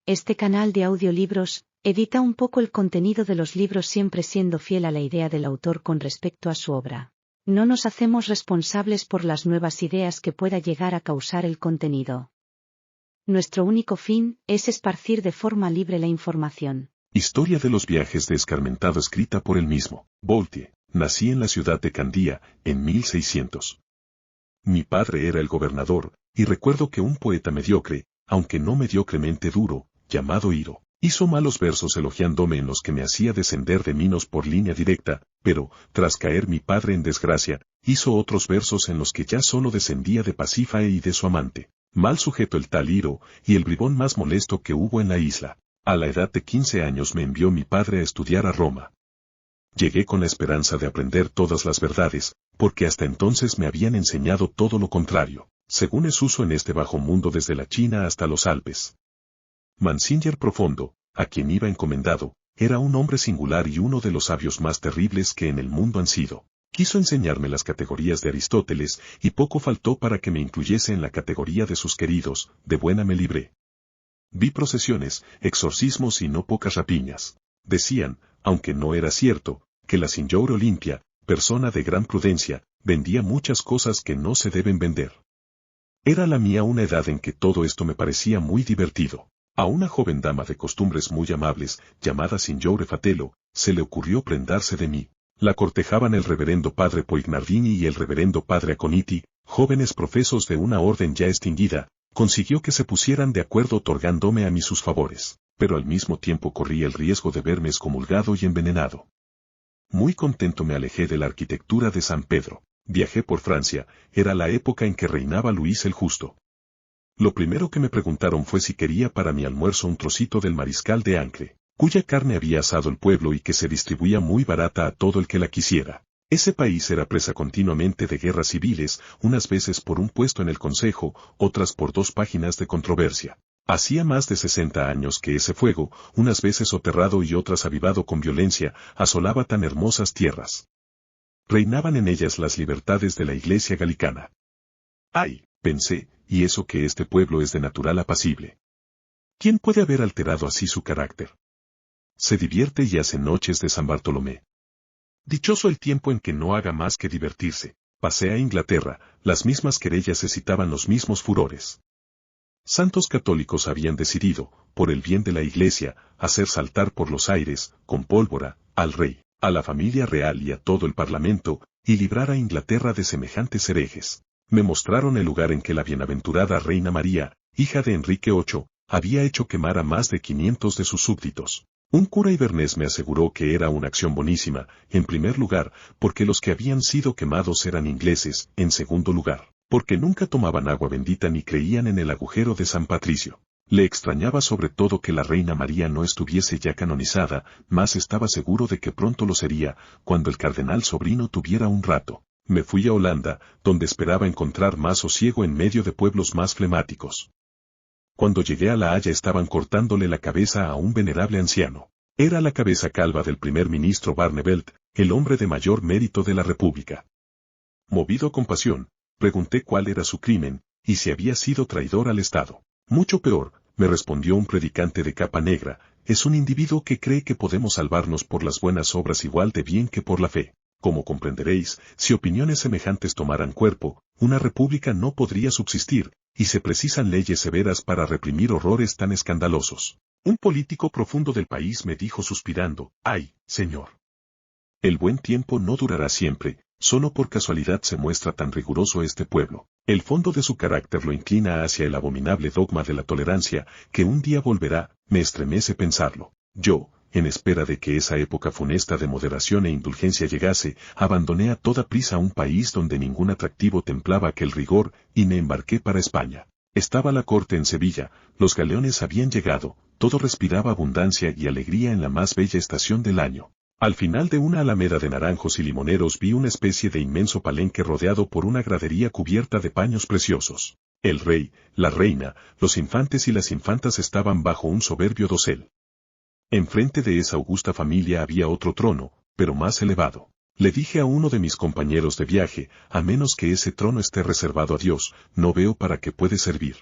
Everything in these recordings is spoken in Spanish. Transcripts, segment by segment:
Este canal de audiolibros edita un poco el contenido de los libros siempre siendo fiel a la idea del autor con respecto a su obra. No nos hacemos responsables por las nuevas ideas que pueda llegar a causar el contenido. Nuestro único fin es esparcir de forma libre la información. Historia de los viajes de Escarmentado escrita por él mismo. Voltaire. Nací en la ciudad de Candía, en 1600. Mi padre era el gobernador, y recuerdo que un poeta mediocre, aunque no mediocremente duro, llamado Hiro, hizo malos versos elogiándome en los que me hacía descender de Minos por línea directa, pero, tras caer mi padre en desgracia, hizo otros versos en los que ya solo descendía de Pasífae y de su amante. Mal sujeto el tal Hiro, y el bribón más molesto que hubo en la isla. A la edad de 15 años me envió mi padre a estudiar a Roma. Llegué con la esperanza de aprender todas las verdades, porque hasta entonces me habían enseñado todo lo contrario, según es uso en este bajo mundo desde la China hasta los Alpes. Mansinger Profundo, a quien iba encomendado, era un hombre singular y uno de los sabios más terribles que en el mundo han sido. Quiso enseñarme las categorías de Aristóteles, y poco faltó para que me incluyese en la categoría de sus queridos, de buena me libré. Vi procesiones, exorcismos y no pocas rapiñas. Decían, aunque no era cierto, que la Signora Olimpia, persona de gran prudencia, vendía muchas cosas que no se deben vender. Era la mía una edad en que todo esto me parecía muy divertido. A una joven dama de costumbres muy amables, llamada Signore Fatello, se le ocurrió prendarse de mí. La cortejaban el reverendo padre Poignardini y el reverendo padre Aconiti, jóvenes profesos de una orden ya extinguida. Consiguió que se pusieran de acuerdo otorgándome a mí sus favores, pero al mismo tiempo corría el riesgo de verme excomulgado y envenenado. Muy contento me alejé de la arquitectura de San Pedro. Viajé por Francia, era la época en que reinaba Luis el Justo. Lo primero que me preguntaron fue si quería para mi almuerzo un trocito del mariscal de Ancre, cuya carne había asado el pueblo y que se distribuía muy barata a todo el que la quisiera. Ese país era presa continuamente de guerras civiles, unas veces por un puesto en el Consejo, otras por 2 páginas de controversia. Hacía más de 60 años que ese fuego, unas veces soterrado y otras avivado con violencia, asolaba tan hermosas tierras. Reinaban en ellas las libertades de la Iglesia galicana. ¡Ay!, pensé, y eso que este pueblo es de natural apacible. ¿Quién puede haber alterado así su carácter? Se divierte y hace noches de San Bartolomé. Dichoso el tiempo en que no haga más que divertirse. Pasé a Inglaterra, las mismas querellas excitaban los mismos furores. Santos católicos habían decidido, por el bien de la Iglesia, hacer saltar por los aires, con pólvora, al rey, a la familia real y a todo el parlamento, y librar a Inglaterra de semejantes herejes. Me mostraron el lugar en que la bienaventurada reina María, hija de Enrique VIII, había hecho quemar a más de 500 de sus súbditos. Un cura ibernés me aseguró que era una acción bonísima, en primer lugar, porque los que habían sido quemados eran ingleses, en segundo lugar, porque nunca tomaban agua bendita ni creían en el agujero de San Patricio. Le extrañaba sobre todo que la reina María no estuviese ya canonizada, mas estaba seguro de que pronto lo sería, cuando el cardenal sobrino tuviera un rato. Me fui a Holanda, donde esperaba encontrar más sosiego en medio de pueblos más flemáticos. Cuando llegué a La Haya estaban cortándole la cabeza a un venerable anciano. Era la cabeza calva del primer ministro Barnevelt, el hombre de mayor mérito de la República. Movido a compasión, pregunté cuál era su crimen, y si había sido traidor al Estado. Mucho peor, me respondió un predicante de capa negra, es un individuo que cree que podemos salvarnos por las buenas obras igual de bien que por la fe. Como comprenderéis, si opiniones semejantes tomaran cuerpo, una república no podría subsistir, y se precisan leyes severas para reprimir horrores tan escandalosos. Un político profundo del país me dijo suspirando, ¡ay, señor! El buen tiempo no durará siempre, solo por casualidad se muestra tan riguroso este pueblo. El fondo de su carácter lo inclina hacia el abominable dogma de la tolerancia, que un día volverá, me estremece pensarlo. Yo, en espera de que esa época funesta de moderación e indulgencia llegase, abandoné a toda prisa un país donde ningún atractivo templaba aquel rigor, y me embarqué para España. Estaba la corte en Sevilla, los galeones habían llegado, todo respiraba abundancia y alegría en la más bella estación del año. Al final de una alameda de naranjos y limoneros vi una especie de inmenso palenque rodeado por una gradería cubierta de paños preciosos. El rey, la reina, los infantes y las infantas estaban bajo un soberbio dosel. Enfrente de esa augusta familia había otro trono, pero más elevado. Le dije a uno de mis compañeros de viaje, a menos que ese trono esté reservado a Dios, no veo para qué puede servir.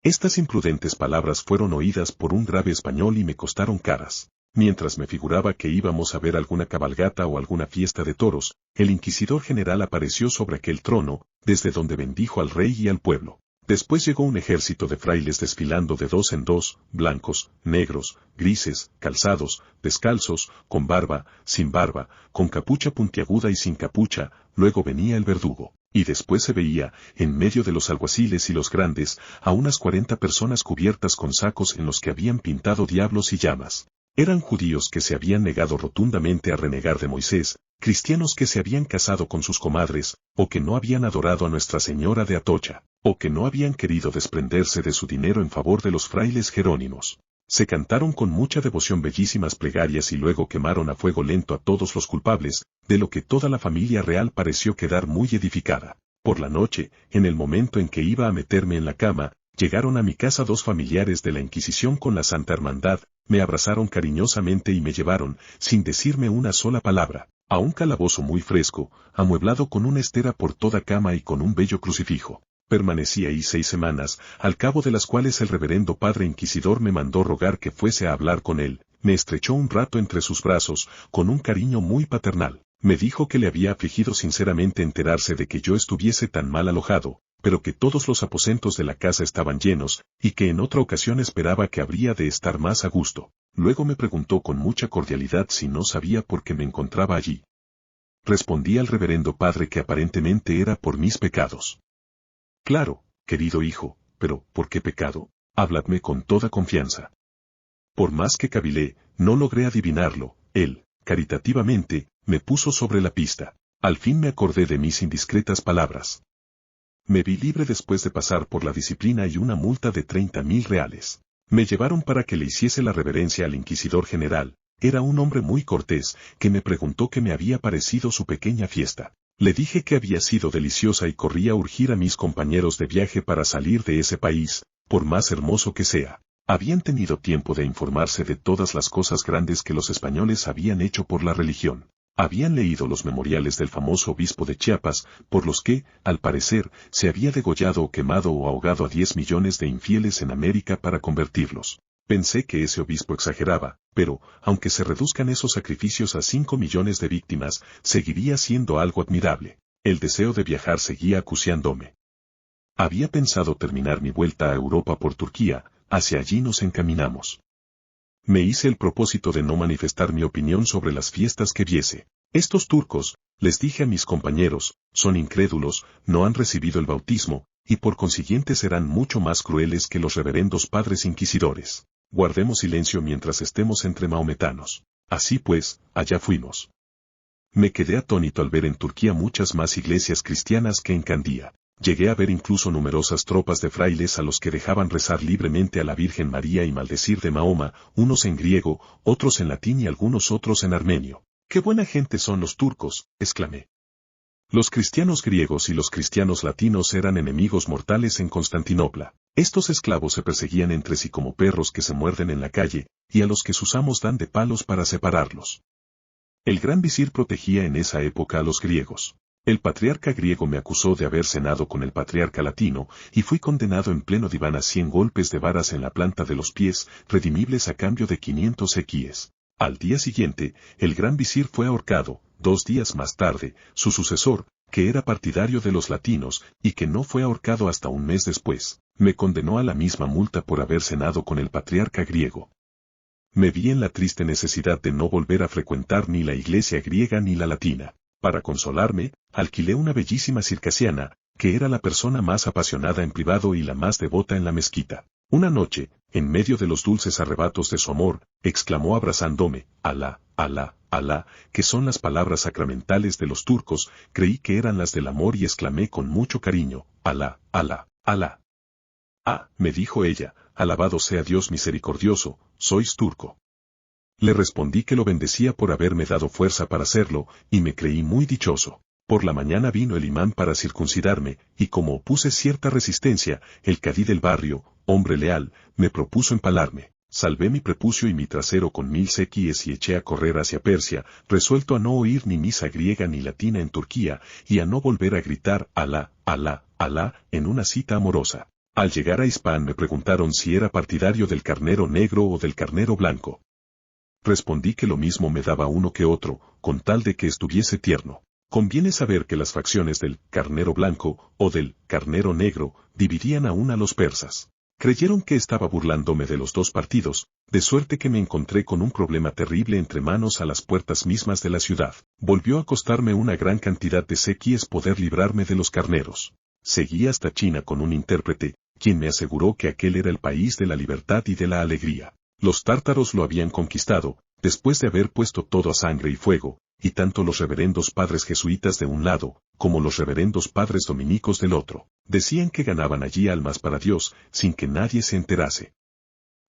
Estas imprudentes palabras fueron oídas por un grave español y me costaron caras. Mientras me figuraba que íbamos a ver alguna cabalgata o alguna fiesta de toros, el inquisidor general apareció sobre aquel trono, desde donde bendijo al rey y al pueblo. Después llegó un ejército de frailes desfilando de dos en dos, blancos, negros, grises, calzados, descalzos, con barba, sin barba, con capucha puntiaguda y sin capucha, luego venía el verdugo. Y después se veía, en medio de los alguaciles y los grandes, a unas 40 personas cubiertas con sacos en los que habían pintado diablos y llamas. Eran judíos que se habían negado rotundamente a renegar de Moisés, cristianos que se habían casado con sus comadres, o que no habían adorado a Nuestra Señora de Atocha, o que no habían querido desprenderse de su dinero en favor de los frailes jerónimos. Se cantaron con mucha devoción bellísimas plegarias y luego quemaron a fuego lento a todos los culpables, de lo que toda la familia real pareció quedar muy edificada. Por la noche, en el momento en que iba a meterme en la cama, llegaron a mi casa dos familiares de la Inquisición con la Santa Hermandad, me abrazaron cariñosamente y me llevaron, sin decirme una sola palabra, a un calabozo muy fresco, amueblado con una estera por toda cama y con un bello crucifijo. Permanecí ahí 6 semanas, al cabo de las cuales el reverendo padre inquisidor me mandó rogar que fuese a hablar con él, me estrechó un rato entre sus brazos, con un cariño muy paternal. Me dijo que le había afligido sinceramente enterarse de que yo estuviese tan mal alojado, pero que todos los aposentos de la casa estaban llenos, y que en otra ocasión esperaba que habría de estar más a gusto. Luego me preguntó con mucha cordialidad si no sabía por qué me encontraba allí. Respondí al reverendo padre que aparentemente era por mis pecados. Claro, querido hijo, pero ¿por qué pecado? Habladme con toda confianza. Por más que cavilé, no logré adivinarlo. Él, caritativamente, me puso sobre la pista. Al fin me acordé de mis indiscretas palabras. Me vi libre después de pasar por la disciplina y una multa de 30.000 reales. Me llevaron para que le hiciese la reverencia al inquisidor general. Era un hombre muy cortés, que me preguntó qué me había parecido su pequeña fiesta. Le dije que había sido deliciosa y corría a urgir a mis compañeros de viaje para salir de ese país, por más hermoso que sea. Habían tenido tiempo de informarse de todas las cosas grandes que los españoles habían hecho por la religión. Habían leído los memoriales del famoso obispo de Chiapas, por los que, al parecer, se había degollado o quemado o ahogado a 10 millones de infieles en América para convertirlos. Pensé que ese obispo exageraba, pero, aunque se reduzcan esos sacrificios a 5 millones de víctimas, seguiría siendo algo admirable. El deseo de viajar seguía acuciándome. Había pensado terminar mi vuelta a Europa por Turquía, hacia allí nos encaminamos. Me hice el propósito de no manifestar mi opinión sobre las fiestas que viese. Estos turcos, les dije a mis compañeros, son incrédulos, no han recibido el bautismo, y por consiguiente serán mucho más crueles que los reverendos padres inquisidores. Guardemos silencio mientras estemos entre maometanos. Así pues, allá fuimos. Me quedé atónito al ver en Turquía muchas más iglesias cristianas que en Candía. Llegué a ver incluso numerosas tropas de frailes a los que dejaban rezar libremente a la Virgen María y maldecir de Mahoma, unos en griego, otros en latín y algunos otros en armenio. ¡Qué buena gente son los turcos!, exclamé. Los cristianos griegos y los cristianos latinos eran enemigos mortales en Constantinopla. Estos esclavos se perseguían entre sí como perros que se muerden en la calle, y a los que sus amos dan de palos para separarlos. El gran visir protegía en esa época a los griegos. El patriarca griego me acusó de haber cenado con el patriarca latino, y fui condenado en pleno diván a 100 golpes de varas en la planta de los pies, redimibles a cambio de 500 sequíes. Al día siguiente, el gran visir fue ahorcado. 2 días más tarde, su sucesor, que era partidario de los latinos, y que no fue ahorcado hasta un mes después, me condenó a la misma multa por haber cenado con el patriarca griego. Me vi en la triste necesidad de no volver a frecuentar ni la iglesia griega ni la latina. Para consolarme, alquilé una bellísima circasiana, que era la persona más apasionada en privado y la más devota en la mezquita. Una noche, en medio de los dulces arrebatos de su amor, exclamó abrazándome, Alá, Alá, Alá, que son las palabras sacramentales de los turcos, creí que eran las del amor y exclamé con mucho cariño, Alá, Alá, Alá. Ah, me dijo ella, alabado sea Dios misericordioso, sois turco. Le respondí que lo bendecía por haberme dado fuerza para hacerlo, y me creí muy dichoso. Por la mañana vino el imán para circuncidarme, y como opuse cierta resistencia, el cadí del barrio, hombre leal, me propuso empalarme. Salvé mi prepucio y mi trasero con 1000 sequíes y eché a correr hacia Persia, resuelto a no oír ni misa griega ni latina en Turquía, y a no volver a gritar Alá, Alá, Alá, en una cita amorosa. Al llegar a Hispán me preguntaron si era partidario del carnero negro o del carnero blanco. Respondí que lo mismo me daba uno que otro, con tal de que estuviese tierno. Conviene saber que las facciones del carnero blanco o del carnero negro dividían aún a los persas. Creyeron que estaba burlándome de los dos partidos, de suerte que me encontré con un problema terrible entre manos a las puertas mismas de la ciudad. Volvió a costarme una gran cantidad de sequíes poder librarme de los carneros. Seguí hasta China con un intérprete, quien me aseguró que aquel era el país de la libertad y de la alegría. Los tártaros lo habían conquistado, después de haber puesto todo a sangre y fuego, y tanto los reverendos padres jesuitas de un lado, como los reverendos padres dominicos del otro, decían que ganaban allí almas para Dios, sin que nadie se enterase.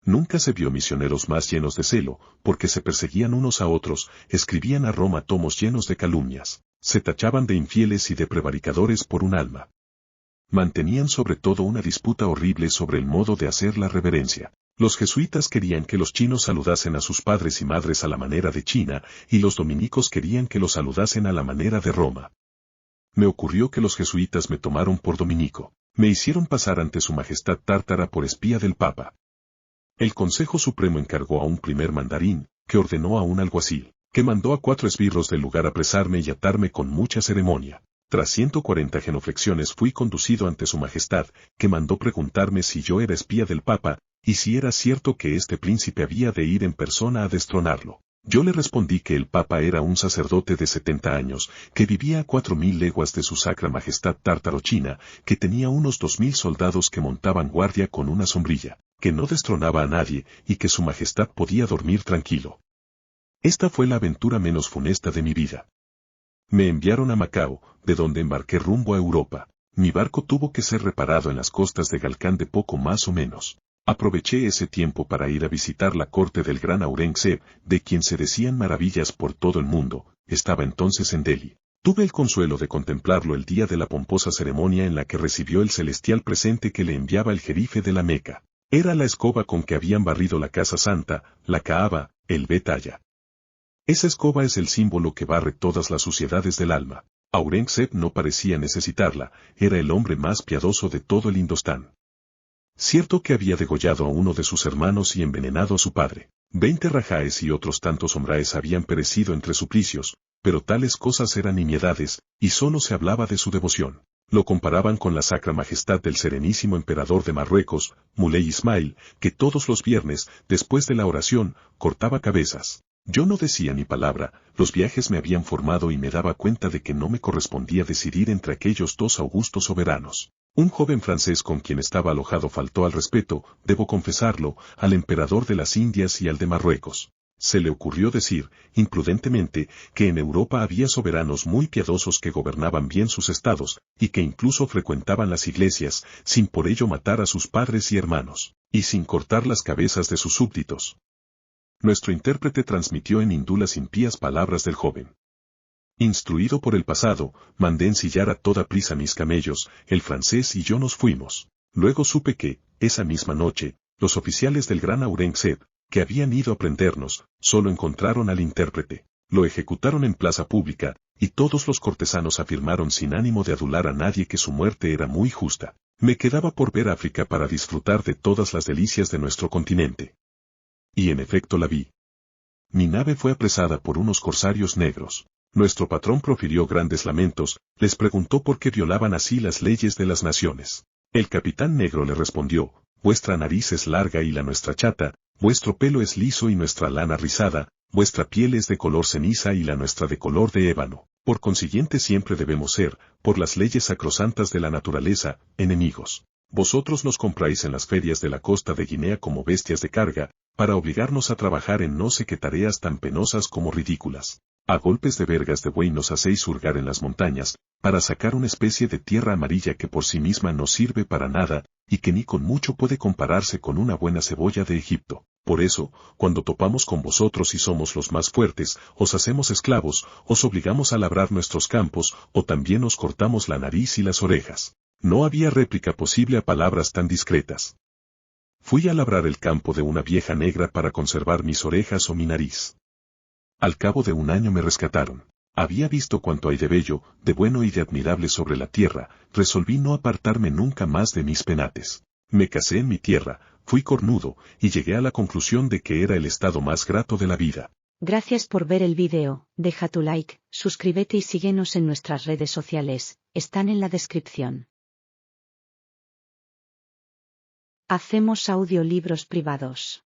Nunca se vio misioneros más llenos de celo, porque se perseguían unos a otros, escribían a Roma tomos llenos de calumnias, se tachaban de infieles y de prevaricadores por un alma. Mantenían sobre todo una disputa horrible sobre el modo de hacer la reverencia. Los jesuitas querían que los chinos saludasen a sus padres y madres a la manera de China, y los dominicos querían que los saludasen a la manera de Roma. Me ocurrió que los jesuitas me tomaron por dominico. Me hicieron pasar ante su majestad tártara por espía del Papa. El Consejo Supremo encargó a un primer mandarín, que ordenó a un alguacil, que mandó a 4 esbirros del lugar apresarme y atarme con mucha ceremonia. Tras 140 genuflexiones fui conducido ante su majestad, que mandó preguntarme si yo era espía del Papa, y si era cierto que este príncipe había de ir en persona a destronarlo. Yo le respondí que el Papa era un sacerdote de 70 años, que vivía a 4000 leguas de su sacra majestad tártaro-china, que tenía unos 2000 soldados que montaban guardia con una sombrilla, que no destronaba a nadie, y que su majestad podía dormir tranquilo. Esta fue la aventura menos funesta de mi vida. Me enviaron a Macao, de donde embarqué rumbo a Europa. Mi barco tuvo que ser reparado en las costas de Galcán de poco más o menos. Aproveché ese tiempo para ir a visitar la corte del gran Aurangzeb, de quien se decían maravillas por todo el mundo. Estaba entonces en Delhi. Tuve el consuelo de contemplarlo el día de la pomposa ceremonia en la que recibió el celestial presente que le enviaba el jerife de la Meca. Era la escoba con que habían barrido la casa santa, la Kaaba, el Bet-Allah. Esa escoba es el símbolo que barre todas las suciedades del alma. Aurangzeb no parecía necesitarla, era el hombre más piadoso de todo el Indostán. Cierto que había degollado a uno de sus hermanos y envenenado a su padre. 20 rajáes y otros tantos hombraes habían perecido entre suplicios, pero tales cosas eran nimiedades, y solo se hablaba de su devoción. Lo comparaban con la sacra majestad del serenísimo emperador de Marruecos, Muley Ismail, que todos los viernes, después de la oración, cortaba cabezas. Yo no decía ni palabra, los viajes me habían formado y me daba cuenta de que no me correspondía decidir entre aquellos dos augustos soberanos. Un joven francés con quien estaba alojado faltó al respeto, debo confesarlo, al emperador de las Indias y al de Marruecos. Se le ocurrió decir, imprudentemente, que en Europa había soberanos muy piadosos que gobernaban bien sus estados, y que incluso frecuentaban las iglesias, sin por ello matar a sus padres y hermanos, y sin cortar las cabezas de sus súbditos. Nuestro intérprete transmitió en hindú las impías palabras del joven. Instruido por el pasado, mandé ensillar a toda prisa mis camellos, el francés y yo nos fuimos. Luego supe que, esa misma noche, los oficiales del gran Aurangzeb, que habían ido a prendernos, solo encontraron al intérprete. Lo ejecutaron en plaza pública, y todos los cortesanos afirmaron sin ánimo de adular a nadie que su muerte era muy justa. Me quedaba por ver África para disfrutar de todas las delicias de nuestro continente. Y en efecto la vi. Mi nave fue apresada por unos corsarios negros. Nuestro patrón profirió grandes lamentos, les preguntó por qué violaban así las leyes de las naciones. El capitán negro le respondió, vuestra nariz es larga y la nuestra chata, vuestro pelo es liso y nuestra lana rizada, vuestra piel es de color ceniza y la nuestra de color de ébano. Por consiguiente siempre debemos ser, por las leyes sacrosantas de la naturaleza, enemigos. Vosotros nos compráis en las ferias de la costa de Guinea como bestias de carga, para obligarnos a trabajar en no sé qué tareas tan penosas como ridículas. A golpes de vergas de buey nos hacéis hurgar en las montañas, para sacar una especie de tierra amarilla que por sí misma no sirve para nada, y que ni con mucho puede compararse con una buena cebolla de Egipto. Por eso, cuando topamos con vosotros y somos los más fuertes, os hacemos esclavos, os obligamos a labrar nuestros campos, o también os cortamos la nariz y las orejas. No había réplica posible a palabras tan discretas. Fui a labrar el campo de una vieja negra para conservar mis orejas o mi nariz. Al cabo de un año me rescataron. Había visto cuanto hay de bello, de bueno y de admirable sobre la tierra, resolví no apartarme nunca más de mis penates. Me casé en mi tierra, fui cornudo, y llegué a la conclusión de que era el estado más grato de la vida. Gracias por ver el video, deja tu like, suscríbete y síguenos en nuestras redes sociales, están en la descripción. Hacemos audiolibros privados.